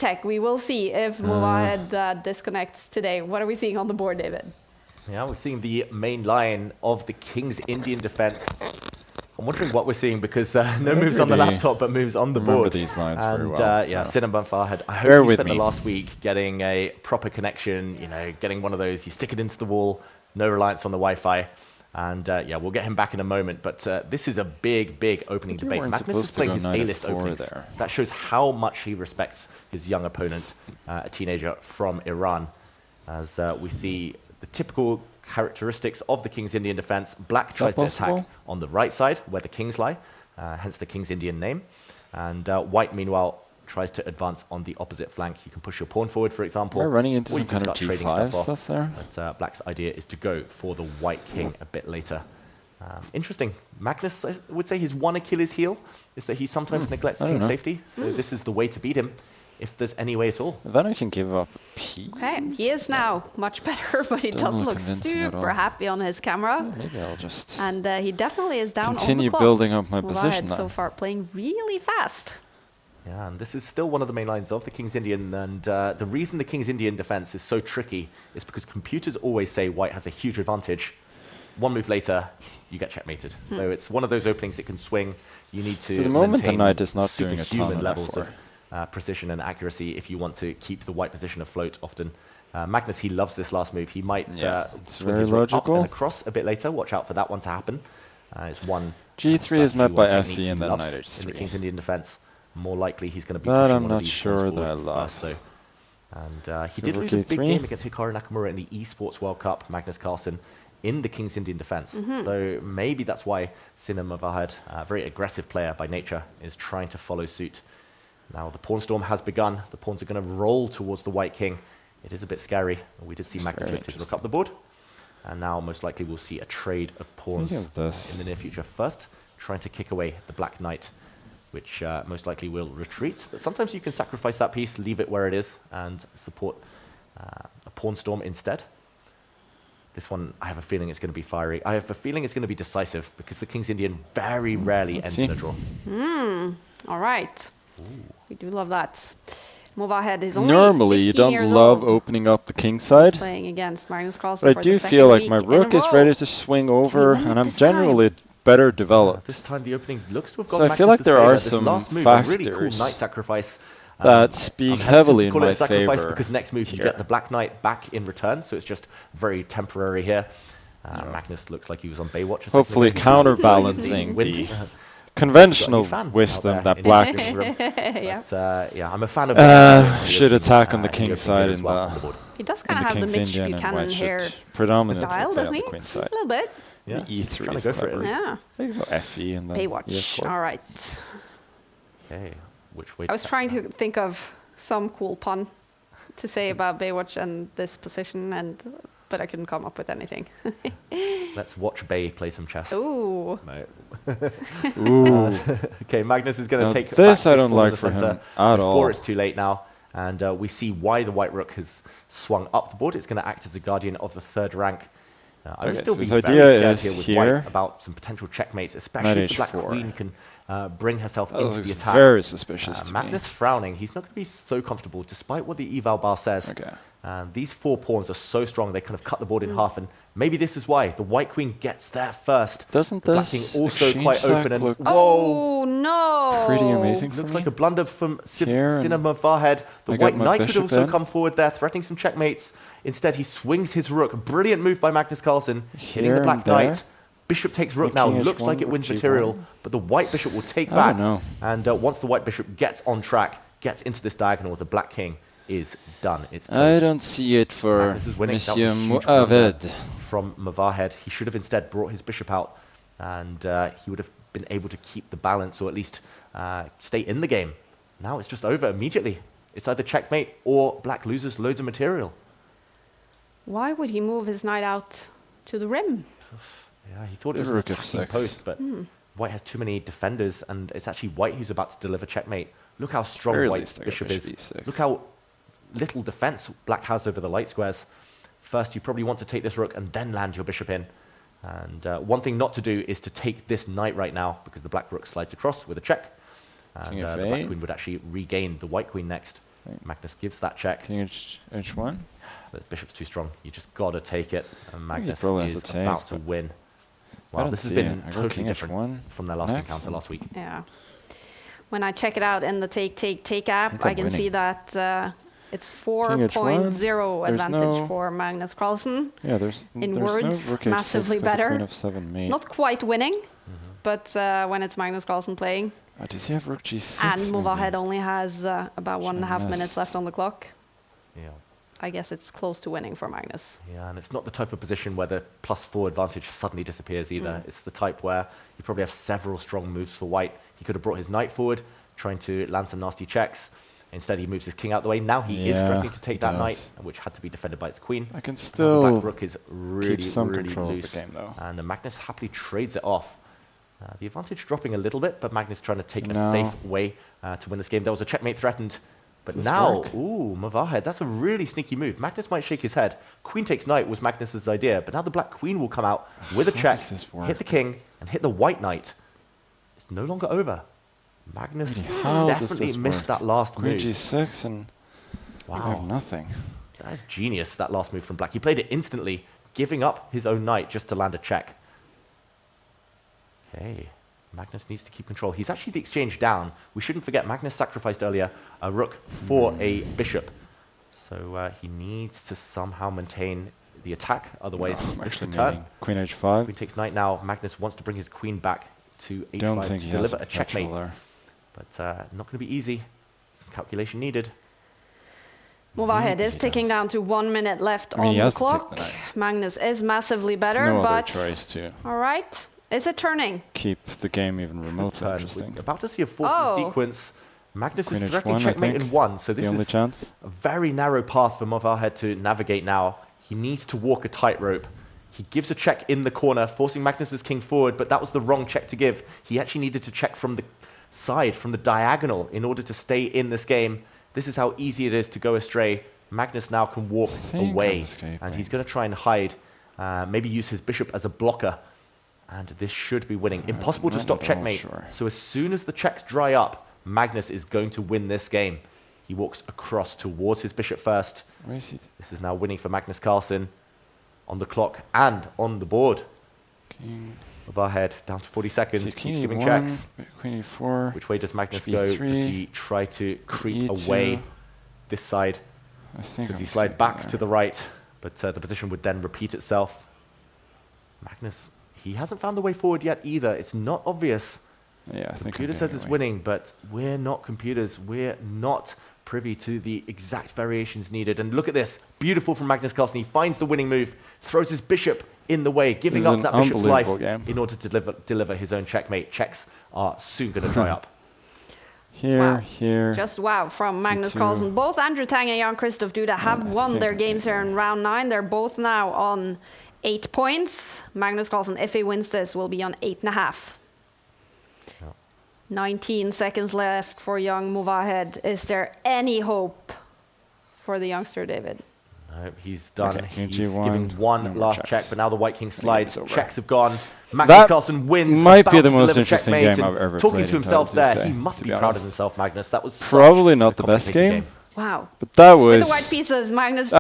Tech, we will see if Movahed disconnects today. What are we seeing on the board, David? Yeah, we're seeing the main line of the King's Indian defense. I'm wondering what we're seeing because no moves on the laptop, but moves on the board. These lines and very well. Yeah, So. Sina and Movahed, I hope you spent the last week getting a proper connection, you know, getting one of those, you stick it into the wall, no reliance on the Wi-Fi. And yeah, we'll get him back in a moment. But this is a big, big opening debate. Magnus is playing his A-list openings. There. That shows how much he respects his young opponent, a teenager from Iran. As we see the typical characteristics of the King's Indian defense. Black tries to attack on the right side where the kings lie, hence the King's Indian name. And white, meanwhile, tries to advance on the opposite flank. You can push your pawn forward, for example. We're running into some kind of G5 stuff there. But Black's idea is to go for the white king a bit later. Interesting. Magnus, I would say his one Achilles heel is that he sometimes neglects king's safety. So this is the way to beat him, if there's any way at all. Then I can give up P. Okay, he is now much better, but he doesn't look super happy on his camera. Maybe I'll just and he definitely is down continue on the clock. Building up my position so far playing really fast. Yeah, and this is still one of the main lines of the King's Indian, and the reason the King's Indian defense is so tricky is because computers always say white has a huge advantage. One move later, you get checkmated. So it's one of those openings that can swing. You need to For the moment, the maintain knight is not doing a ton superhuman levels of precision and accuracy if you want to keep the white position afloat often. Magnus, he loves this last move. He might swing his rook up and across a bit later. Watch out for that one to happen. It's one G3 is met by FE and then knight H3. In the King's Indian defense. More likely he's going to be but pushing I'm one not of these sure that I first, though. And he did lose a big game against Hikaru Nakamura in the Esports World Cup, Magnus Carlsen, in the King's Indian defense. So maybe that's why Sina Movahed, a very aggressive player by nature, is trying to follow suit. Now the pawn storm has begun. The pawns are going to roll towards the white king. It is a bit scary. We did see Magnus lift his rook up the board. And now most likely we'll see a trade of pawns in the near future. First, trying to kick away the black knight, which most likely will retreat. But sometimes you can sacrifice that piece, leave it where it is, and support a pawn storm instead. This one, I have a feeling it's going to be fiery. I have a feeling it's going to be decisive, because the King's Indian very rarely ends in a draw. All right. Ooh. We do love that. Movahed is only normally you don't love opening up the king side. Playing against Magnus Carlsen but I do feel like my rook is ready to swing over, and I'm generally better developed. This time the opening looks to have gone so I feel like there are some factors really cool knight sacrifice that speak heavily in my favor. Because next move you get the black knight back in return, so it's just very temporary here. Magnus looks like he was on Baywatch. Hopefully counterbalancing the conventional wisdom that black yeah, I'm a fan of should attack on the king side in the he does kind of have the Mitch Buchanan hair predominantly style, doesn't he? Queen side. A little bit. Yeah, E3 is go for it. Yeah. There you go, FE and then Baywatch. E4. All right. Okay, which way? I was trying to think of some cool pun to say about Baywatch and this position, but I couldn't come up with anything. Let's watch Bay play some chess. Ooh. No. Ooh. Okay, Magnus is going to take this. I don't like for him at all. Before it's too late now, and we see why the white rook has swung up the board. It's going to act as a guardian of the third rank. I would still be very scared here with white about some potential checkmates, especially if the black queen can bring herself into the attack. Very suspicious. Magnus frowning. He's not going to be so comfortable, despite what the eval bar says. Okay. These four pawns are so strong they kind of cut the board in half, and maybe this is why the white queen gets there first. Doesn't the black king also quite open and look oh no! Pretty amazing. Looks like a blunder from Sina Movahed. The white knight could also come forward there, threatening some checkmates. Instead, he swings his rook. Brilliant move by Magnus Carlsen, hitting the black knight. Bishop takes rook now. Looks like it wins material, but the white bishop will take back. And once the white bishop gets on track, gets into this diagonal, the black king is done. It's toast. I don't see it for Monsieur Movahed. From Movahed, he should have instead brought his bishop out, and he would have been able to keep the balance, or at least stay in the game. Now it's just over immediately. It's either checkmate or black loses loads of material. Why would he move his knight out to the rim? Yeah, he thought it was an attacking post, but white has too many defenders, and it's actually white who's about to deliver checkmate. Look how strong white's bishop is. E6. Look how little defense black has over the light squares. First, you probably want to take this rook and then land your bishop in. And one thing not to do is to take this knight right now, because the black rook slides across with a check. And the black queen would actually regain the white queen next. Magnus gives that check. King H1. The bishop's too strong. You just got to take it. And Magnus probably has is to take, about to win. I Wow, don't this has see been it. I go totally king different H1 from their last next encounter last week. Yeah. When I check it out in the take app, think I'm I can see winning. that it's H1. 4.0 There's advantage no- for Magnus Carlsen. Yeah, there's In no words, rook H6 massively 'cause of better. Queen F7 mate. Not quite winning, but when it's Magnus Carlsen playing. Does he have rook G6? And maybe? Movahed only has about 1.5 minutes missed. left on the clock. Yeah. I guess it's close to winning for Magnus. Yeah, and it's not the type of position where the +4 advantage suddenly disappears either. It's the type where you probably have several strong moves for white. He could have brought his knight forward, trying to land some nasty checks. Instead, he moves his king out the way. Now he is threatening to take he that does. knight, which had to be defended by its queen. I can Now the still black rook is really, some really control of the loose. game, though. And Magnus happily trades it off. The advantage dropping a little bit, but Magnus trying to take a No. safe way to win this game. There was a checkmate threatened. But Does this now, work? ooh, Movahed, that's a really sneaky move. Magnus might shake his head. Queen takes knight was Magnus's idea, but now the black queen will come out with a How check, does this work? hit the king, and hit the white knight. It's no longer over. Magnus Really, how does definitely this missed work? that last Queen move. G6 and I have Wow, nothing. that's genius, that last move from black. He played it instantly, giving up his own knight just to land a check. Okay, Magnus needs to keep control. He's actually the exchange down. We shouldn't forget Magnus sacrificed earlier a rook for a bishop. So he needs to somehow maintain the attack, otherwise I'm it's the actually turn. meaning Queen H5. Queen takes knight now. Magnus wants to bring his queen back to H5 Don't think to he has deliver a checkmate. petrol there. But not going to be easy. Some calculation needed. Movahed is he ticking does. down to 1 minute left I mean, on he the has to take clock. the knight. Magnus is massively There's better, no other but choice to all right. Is it turning? keep the game even remotely Turn. interesting. We're about to see a forcing Oh. sequence. Magnus Queen is threatening H1, I checkmate think. in 1, so It's the this only is chance. a very narrow path for Movahed to navigate now. He needs to walk a tightrope. He gives a check in the corner, forcing Magnus's king forward, but that was the wrong check to give. He actually needed to check from the side, from the diagonal, in order to stay in this game. This is how easy it is to go astray. Magnus now can walk think I'm away, escaping. and he's going to try and hide, maybe use his bishop as a blocker, and this should be winning. Impossible to not stop at all checkmate. sure. So as soon as the checks dry up, Magnus is going to win this game. He walks across towards his bishop first. Where is he? This is now winning for Magnus Carlsen on the clock and on the board. King. Movahed down to 40 seconds. See, Keeps King giving E1, checks. Queen E4. Which way does Magnus Bishop go? Does E3, he try to creep E2. away this side? I think Does I'm he slide escaping back there. to the right? But the position would then repeat itself. Magnus, he hasn't found the way forward yet either. It's not obvious. Yeah, I think I'm Computer says getting it's away. winning, but we're not computers. We're not privy to the exact variations needed. And look at this. Beautiful from Magnus Carlsen. He finds the winning move, throws his bishop in the way, giving is up an that bishop's life unbelievable game. in order to deliver his own checkmate. Checks are soon going to dry up. Here, Wow. here. Just wow from Magnus C2. Carlsen. Both Andrew Tang and Jan Christoph Duda have I won think their I'm games here getting in round 9. They're both now on 8 points. Magnus Carlsen, if he wins this, will be on 8.5. Yep. 19 seconds left for young Movahed. Is there any hope for the youngster, David? No, he's done. Okay, King He's G1, giving one no more last checks. check, but now the white king slides. over. Checks have gone. Magnus That Carlsen wins. might be about the to most deliver interesting checkmate, game and I've ever talking played to in himself Title there, Tuesday, he must to be be proud of honest. himself, Magnus. That was Probably such not a the best complicated game. Wow. But that With was the white pieces, Magnus